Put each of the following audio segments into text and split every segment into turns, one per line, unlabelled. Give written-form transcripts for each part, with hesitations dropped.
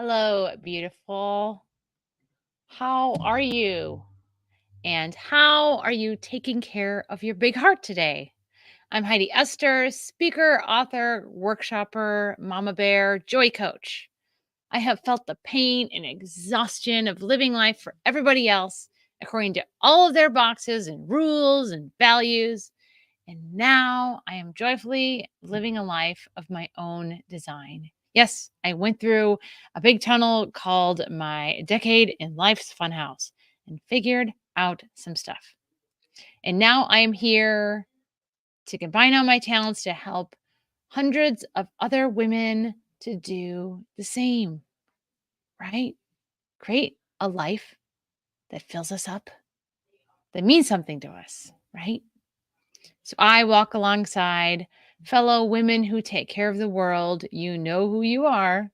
Hello, beautiful. How are you? And how are you taking care of your big heart today? I'm Heidi Esther, speaker, author, workshopper, mama bear, joy coach. I have felt the pain and exhaustion of living life for everybody else according to all of their boxes and rules and values. And now I am joyfully living a life of my own design. Yes, I went through a big tunnel called my decade in life's funhouse and figured out some stuff. And now I am here to combine all my talents to help hundreds of other women to do the same, right? Create a life that fills us up, that means something to us, right? So I walk alongside fellow women who take care of the world. You know who you are,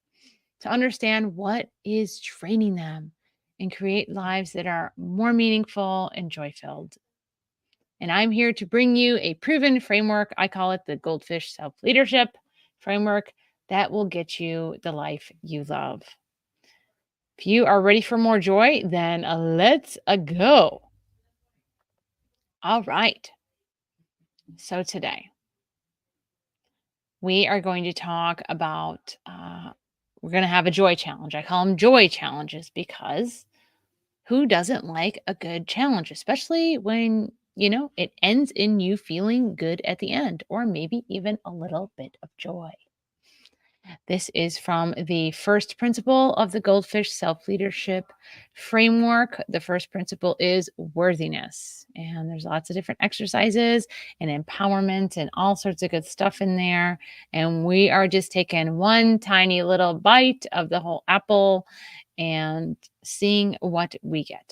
to understand what is draining them and create lives that are more meaningful and joy filled. And I'm here to bring you a proven framework. I call it the Goldfish Self-Leadership framework that will get you the life you love. If you are ready for more joy, then let's go. All right. So today, we are going to talk about, we're going to have a joy challenge. I call them joy challenges because who doesn't like a good challenge, especially when, it ends in you feeling good at the end, or maybe even a little bit of joy. This is from the first principle of the Goldfish Self-Leadership framework. The first principle is worthiness. And there's lots of different exercises and empowerment and all sorts of good stuff in there. And we are just taking one tiny little bite of the whole apple and seeing what we get.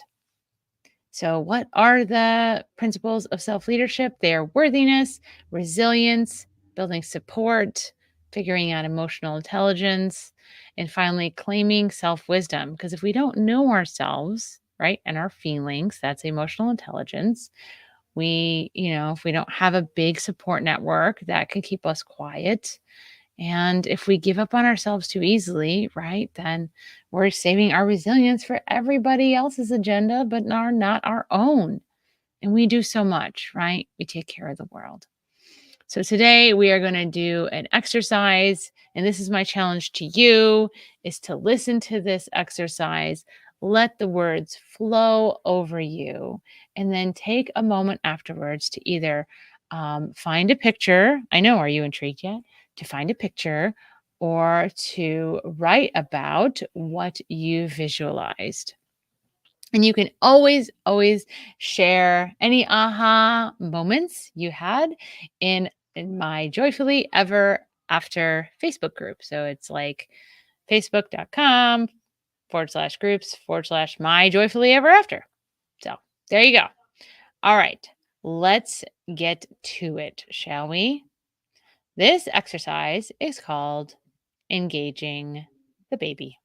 So, what are the principles of self-leadership? They are worthiness, resilience, building support, figuring out emotional intelligence, and finally claiming self-wisdom. Because if we don't know ourselves, right, and our feelings, that's emotional intelligence. If we don't have a big support network, that can keep us quiet. And if we give up on ourselves too easily, right, then we're saving our resilience for everybody else's agenda, but are not our own. And we do so much, right? We take care of the world. So today we are going to do an exercise, and this is my challenge to you, is to listen to this exercise, let the words flow over you, and then take a moment afterwards to either find a picture. I know, are you intrigued yet? To find a picture or to write about what you visualized. And you can always, always share any aha moments you had in my Joyfully Ever After Facebook group. So it's like facebook.com/groups/my Joyfully Ever After. So there you go. All right, let's get to it, shall we? This exercise is called engaging the baby.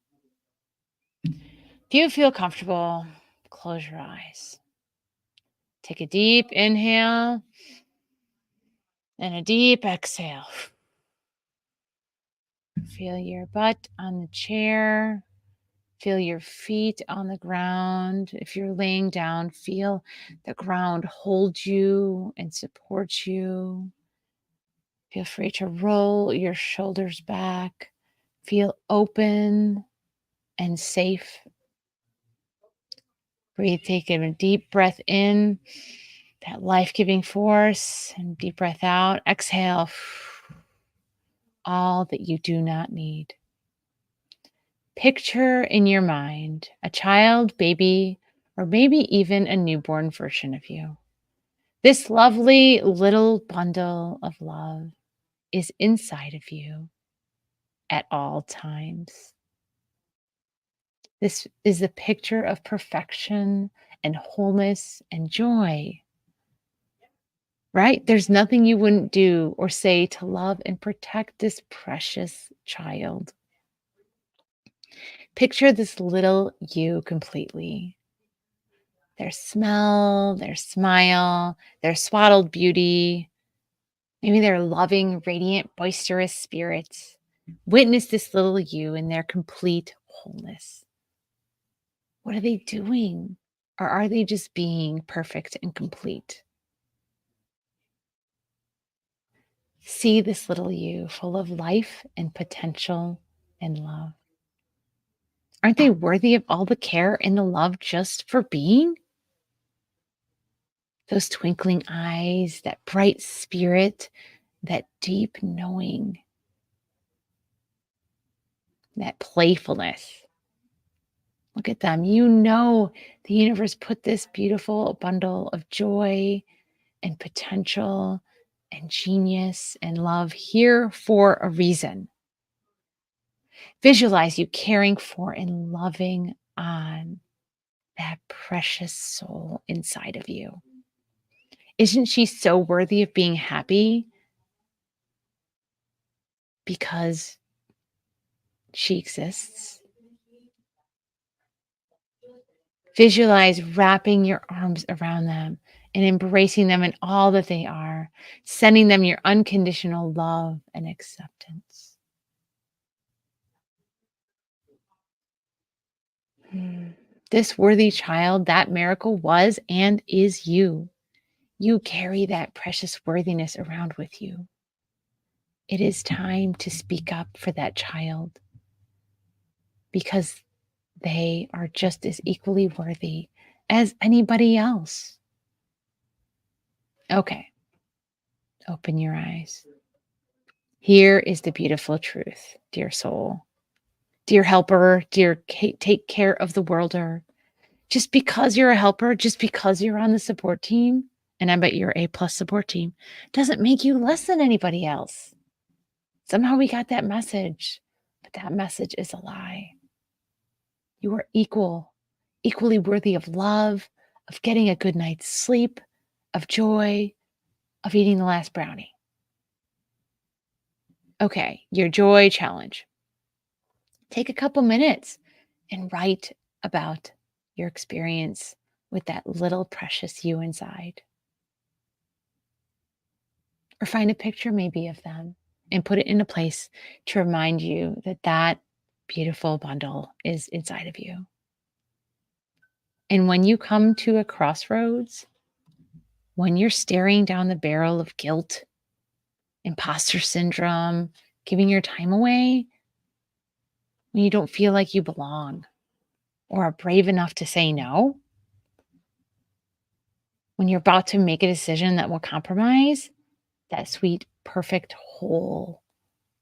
If you feel comfortable, close your eyes. Take a deep inhale and a deep exhale. Feel your butt on the chair. Feel your feet on the ground. If you're laying down, feel the ground hold you and support you. Feel free to roll your shoulders back. Feel open and safe. Breathe, take a deep breath in, that life-giving force, and deep breath out. Exhale all that you do not need. Picture in your mind a child, baby, or maybe even a newborn version of you. This lovely little bundle of love is inside of you at all times. This is the picture of perfection and wholeness and joy, right? There's nothing you wouldn't do or say to love and protect this precious child. Picture this little you completely. Their smell, their smile, their swaddled beauty, maybe their loving, radiant, boisterous spirits. Witness this little you in their complete wholeness? What are they doing? Or are they just being perfect and complete? See this little you full of life and potential and love. Aren't they worthy of all the care and the love just for being? Those twinkling eyes, that bright spirit, that deep knowing, that playfulness. Look at them. You know the universe put this beautiful bundle of joy and potential and genius and love here for a reason. Visualize you caring for and loving on that precious soul inside of you. Isn't she so worthy of being happy because she exists? Visualize wrapping your arms around them and embracing them in all that they are, sending them your unconditional love and acceptance. Hmm. This worthy child, that miracle was and is you. You carry that precious worthiness around with you. It is time to speak up for that child because they are just as equally worthy as anybody else. Okay, open your eyes. Here is the beautiful truth, dear soul. Dear helper, dear take care of the worlder. Just because you're a helper, just because you're on the support team, and I bet you're A+ support team, doesn't make you less than anybody else. Somehow we got that message, but that message is a lie. You are equal, equally worthy of love, of getting a good night's sleep, of joy, of eating the last brownie. Okay, your joy challenge. Take a couple minutes and write about your experience with that little precious you inside. Or find a picture maybe of them and put it in a place to remind you that that beautiful bundle is inside of you. And when you come to a crossroads, when you're staring down the barrel of guilt, imposter syndrome, giving your time away, when you don't feel like you belong or are brave enough to say no, when you're about to make a decision that will compromise that sweet, perfect, whole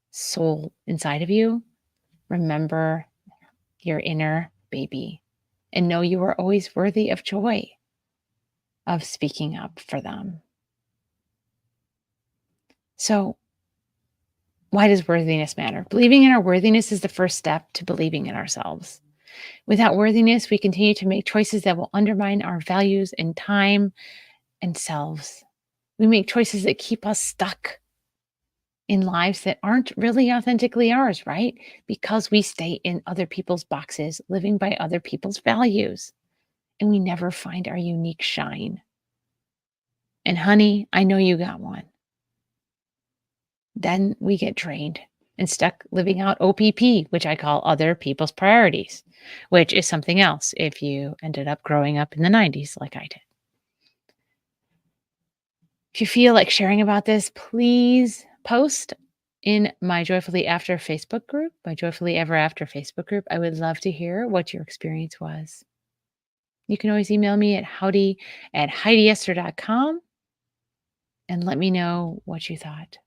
soul inside of you, remember your inner baby and know you are always worthy of joy, of speaking up for them. So, why does worthiness matter? Believing in our worthiness is the first step to believing in ourselves. Without worthiness, we continue to make choices that will undermine our values and time and selves. We make choices that keep us stuck in lives that aren't really authentically ours, right? Because we stay in other people's boxes, living by other people's values, and we never find our unique shine. And honey, I know you got one. Then we get drained and stuck living out OPP, which I call other people's priorities, which is something else if you ended up growing up in the 90s like I did. If you feel like sharing about this, please post in my Joyfully After Facebook group, my Joyfully Ever After Facebook group. I would love to hear what your experience was. You can always email me at howdy@HeidiEsther.com and let me know what you thought.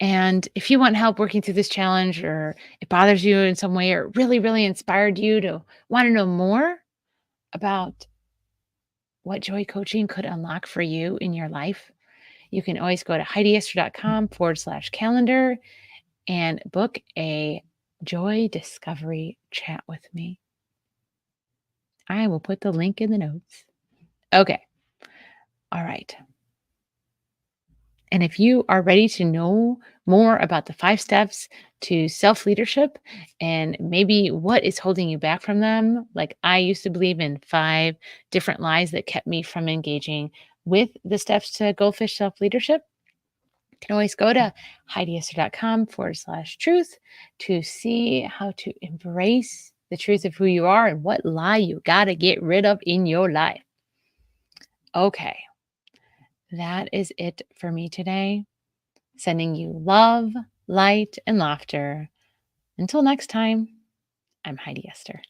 And if you want help working through this challenge or it bothers you in some way or really, really inspired you to want to know more about what joy coaching could unlock for you in your life, you can always go to HeidiEsther.com/calendar and book a joy discovery chat with me. I will put the link in the notes. Okay. All right. And if you are ready to know more about the 5 steps to self-leadership and maybe what is holding you back from them, like I used to believe in 5 different lies that kept me from engaging with the steps to Goldfish Self-Leadership, You can always go to HeidiEster.com/truth to see how to embrace the truth of who you are and what lie you got to get rid of in your life. Okay, that is it for me today. Sending you love, light, and laughter. Until next time, I'm Heidi Esther.